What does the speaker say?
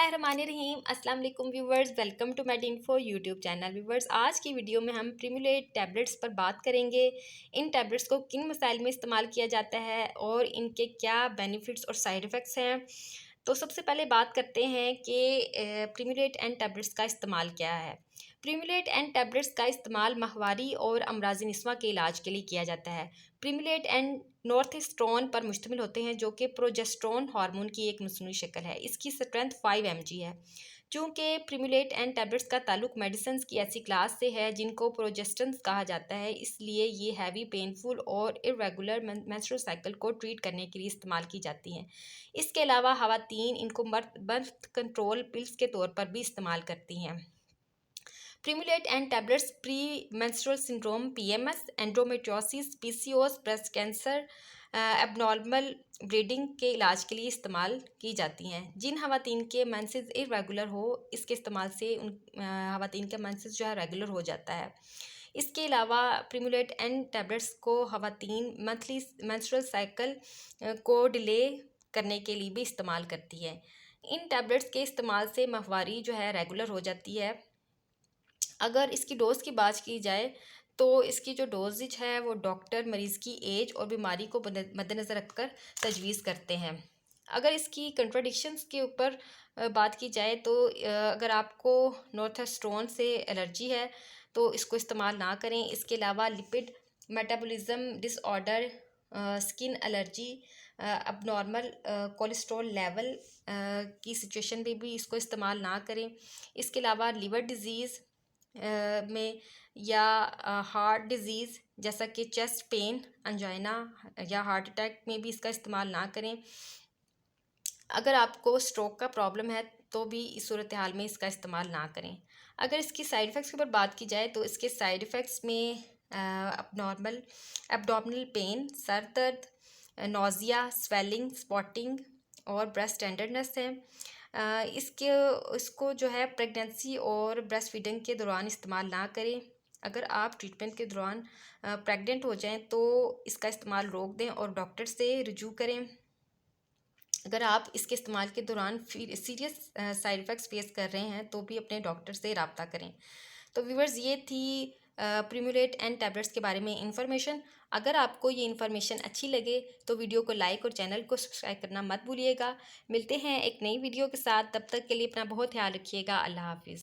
बिस्मिल्लाहिर्रहमानिर्रहीम। अस्सलाम वालेकुम viewers, welcome to med info YouTube channel. Viewers, आज की वीडियो में हम प्रीमुलेट टैबलेट्स पर बात करेंगे। इन टैबलेट्स को किन मसाइल में इस्तेमाल किया जाता है और इनके क्या बेनिफिट्स और साइड इफ़ेक्ट्स हैं। तो सबसे पहले बात करते हैं कि प्रीमुलेट एंड टैबलेट्स का इस्तेमाल क्या है। प्रीमुलेट एंड टैबलेट्स का इस्तेमाल माहवारी और अमराज़ निस्वा के इलाज के लिए किया जाता है। प्रीमुलेट एंड नॉर्थेस्ट्रोन पर मुश्तमिल होते हैं, जो कि प्रोजेस्टेरोन हार्मोन की एक मसनूई शक्ल है। इसकी स्ट्रेंथ 5 mg है। चूँकि प्रीमुलेट एंड टैबलेट्स का ताल्लुक मेडिसिन की ऐसी क्लास से है जिनको प्रोजेस्टेंस कहा जाता है, इसलिए ये हैवी, पेनफुल और इरेगुलर मेंस्ट्रुअल साइकिल को ट्रीट करने के लिए इस्तेमाल की जाती हैं। इसके अलावा ख़वातीन इनको बर्थ कंट्रोल पिल्स के तौर पर भी इस्तेमाल करती हैं। Primolut and tablets premenstrual syndrome, PMS, endometriosis, PCOS, breast cancer, abnormal bleeding के इलाज के लिए इस्तेमाल की जाती हैं। जिन ख़वातीन के मेंसेस इरेगुलर हो, इसके इस्तेमाल से उन ख़वातीन का मेंसेस जो है रेगुलर हो जाता है। इसके अलावा प्रीमुलेट एंड टैबलेट्स को ख़वातीन मंथली मेंस्ट्रुअल साइकिल को डिले करने के लिए भी इस्तेमाल करती है। इन टैबलेट्स के इस्तेमाल से माहवारी जो है रेगुलर हो जाती है। अगर इसकी डोज़ की बात की जाए तो इसकी जो डोजेज है वो डॉक्टर मरीज़ की एज और बीमारी को मद्देनज़र रखकर तजवीज़ करते हैं। अगर इसकी कंट्राडिक्शंस के ऊपर बात की जाए तो अगर आपको नॉर्थेस्ट्रोन से एलर्जी है तो इसको इस्तेमाल ना करें। इसके अलावा lipid metabolism disorder, skin allergy, abnormal cholesterol level की सिचुएशन में भी इसको इस्तेमाल ना करें। इसके अलावा लिवर डिज़ीज़ में या हार्ट डिज़ीज़ जैसा कि चेस्ट पेन, अंजाइना या हार्ट अटैक में भी इसका इस्तेमाल ना करें। अगर आपको स्ट्रोक का प्रॉब्लम है तो भी इस सूरत हाल में इसका इस्तेमाल ना करें। अगर इसकी साइड इफ़ेक्ट्स के ऊपर बात की जाए तो इसके साइड इफ़ेक्ट्स में एब्डोमिनल पेन, सर दर्द, नोज़िया, स्वेलिंग, स्पॉटिंग और ब्रेस्ट टेंडरनेस है। इसको जो है प्रेगनेंसी और ब्रेस्ट फीडिंग के दौरान इस्तेमाल ना करें। अगर आप ट्रीटमेंट के दौरान प्रेग्नेंट हो जाएं तो इसका इस्तेमाल रोक दें और डॉक्टर से रुजू करें। अगर आप इसके इस्तेमाल के दौरान फिर सीरियस साइड इफ़ेक्ट्स फेस कर रहे हैं तो भी अपने डॉक्टर से रब्ता करें। तो व्यूवर्स, ये थी प्रीमुलेट एंड टैबलेट्स के बारे में इंफॉर्मेशन। अगर आपको ये इन्फॉर्मेशन अच्छी लगे तो वीडियो को लाइक और चैनल को सब्सक्राइब करना मत भूलिएगा। मिलते हैं एक नई वीडियो के साथ, तब तक के लिए अपना बहुत ख्याल रखिएगा। अल्लाह हाफिज़।